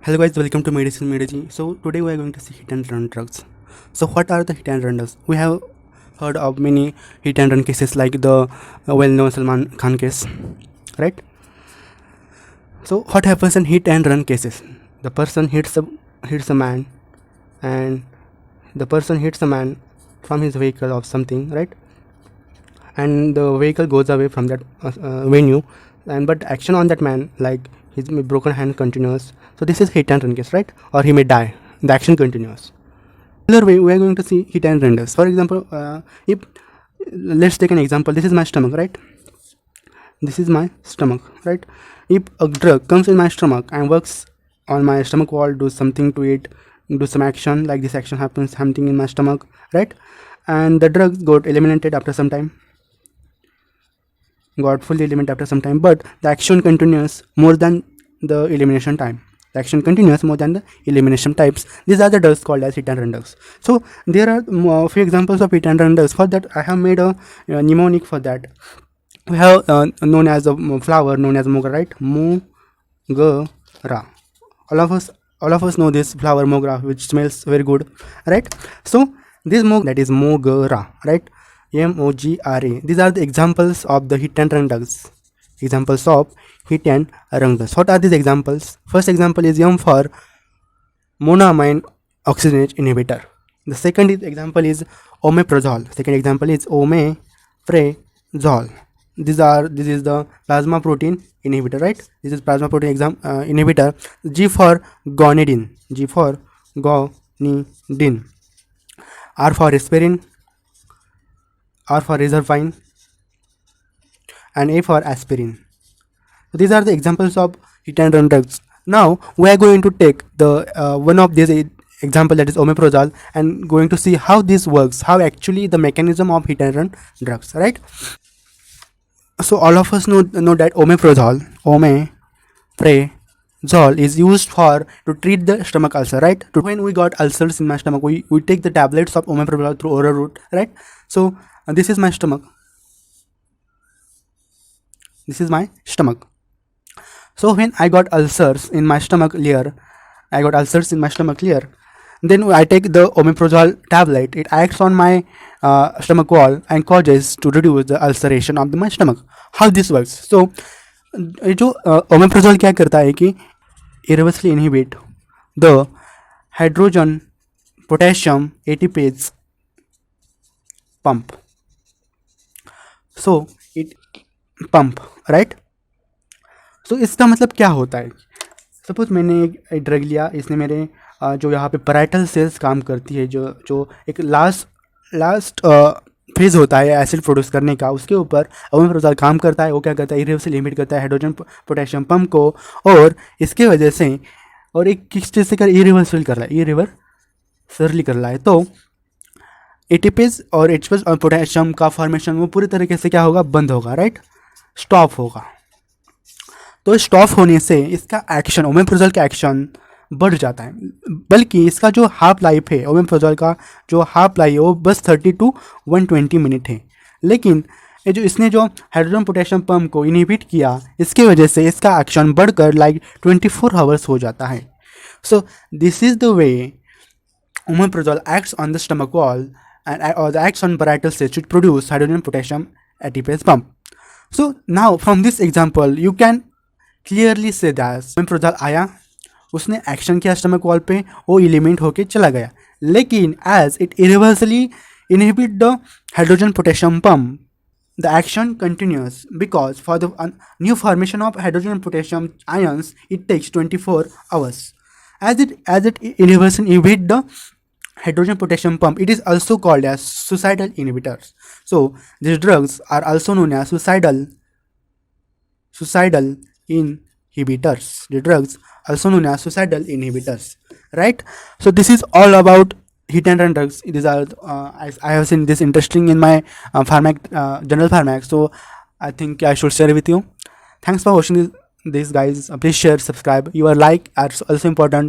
Hello guys, welcome to Medicine Medaji. So today we are going to see hit and run drugs. So what are the hit and run drugs? We have heard of many hit and run cases like the well-known Salman Khan case, right? So what happens in hit and run cases? The person hits a man, and the person hits a man from his vehicle of something, right? And the vehicle goes away from that venue, and but action on that man, like his broken hand, continues. So this is hit and run case, right? Or he may die. The action continues. Similar way, we are going to see hit and run drugs. For example, if let's take an example. This is my stomach, right? This is my stomach, right? If a drug comes in my stomach and works on my stomach wall, do something to it, do some action, like this action happens, something in my stomach, right? And the drug got eliminated after some time, got fully eliminated after some time, but the action continues more than the elimination time. The action continues more than the elimination types. These are the drugs called as hit and run drugs. So there are few examples of hit and run drugs. For that, I have made a mnemonic for that. We have known as a flower known as mogra, right? Mogra. All of us know this flower mogra, which smells very good, right? So this mogra, that is mogra, right? Mogra. These are the examples of the hit and run drugs. Examples of hit and run drugs. What are these examples? First example is M for monoamine oxygenase inhibitor. The second example is omeprazole. Second example is omeprazole. This is the plasma protein inhibitor, right? This is plasma protein inhibitor. G for guanidine. G for guanidine. R for aspirin. R for reserpine. And A for aspirin. So these are the examples of hit and run drugs. Now we are going to take the one of these example, that is omeprazole, and going to see how this works, how actually the mechanism of hit and run drugs, right? So all of us know that omeprazole is used to treat the stomach ulcer, right? When we got ulcers in my stomach, we take the tablets of omeprazole through oral route, right? So this is my stomach. This is my stomach. So when I got ulcers in my stomach layer, then I take the omeprazole tablet. It acts on my stomach wall and causes to reduce the ulceration of my stomach. How this works? So जो omeprazole क्या करता है कि irreversibly inhibit the hydrogen potassium ATPase pump. So it pump, right? So इसका मतलब क्या होता है? सपोज मैंने एक ड्रग लिया, इसने मेरे जो यहाँ पे पैराइटल सेल्स काम करती है, जो एक लास्ट फेज होता है एसिड प्रोड्यूस करने का, उसके ऊपर ओमेप्razole काम करता है. वो क्या करता है? इरिवर्सिबली लिमिट करता है हाइड्रोजन पोटेशियम पंप को, और इसके वजह से, और एक किस चीज़ से कर इरिवर्सिबल कर रहा है, इरिवर्सिबली कर रहा है. तो एटीपेज और एचपेज और पोटेशियम का फॉर्मेशन वो पूरी तरीके से क्या होगा? बंद होगा, राइट? स्टॉप होगा. तो स्टॉप होने से इसका एक्शन, ओमेप्razole का एक्शन बढ़ जाता है. बल्कि इसका जो हाफ लाइफ है, ओमेप्razole का जो हाफ लाइफ है, वो बस 30 to 120 मिनट है. लेकिन ये जो इसने जो हाइड्रोजन पोटेशियम पंप को इनहिबिट किया, इसके वजह से इसका एक्शन बढ़कर 24 आवर्स हो जाता है. So this is the way omeprazole acts on the stomach wall and acts on parietal cells to produce hydrogen potassium ATPase pump. So now from this example you can clearly say that omeprazole आया, उसने action किया stomach wall पे, वो element होके चला गया. लेकिन as it irreversibly inhibit the hydrogen potassium pump, the action continues because for the new formation of hydrogen potassium ions it takes 24 hours. As it irreversibly inhibit the hydrogen potassium pump, it is also called as suicidal inhibitors. So these drugs are also known as suicidal inhibitors. The drugs also known as suicidal inhibitors, right? So this is all about hit and run drugs. These are I have seen this interesting in my general pharmac, so I think I should share with you. Thanks for watching this guys. Please share, subscribe. Your like are also important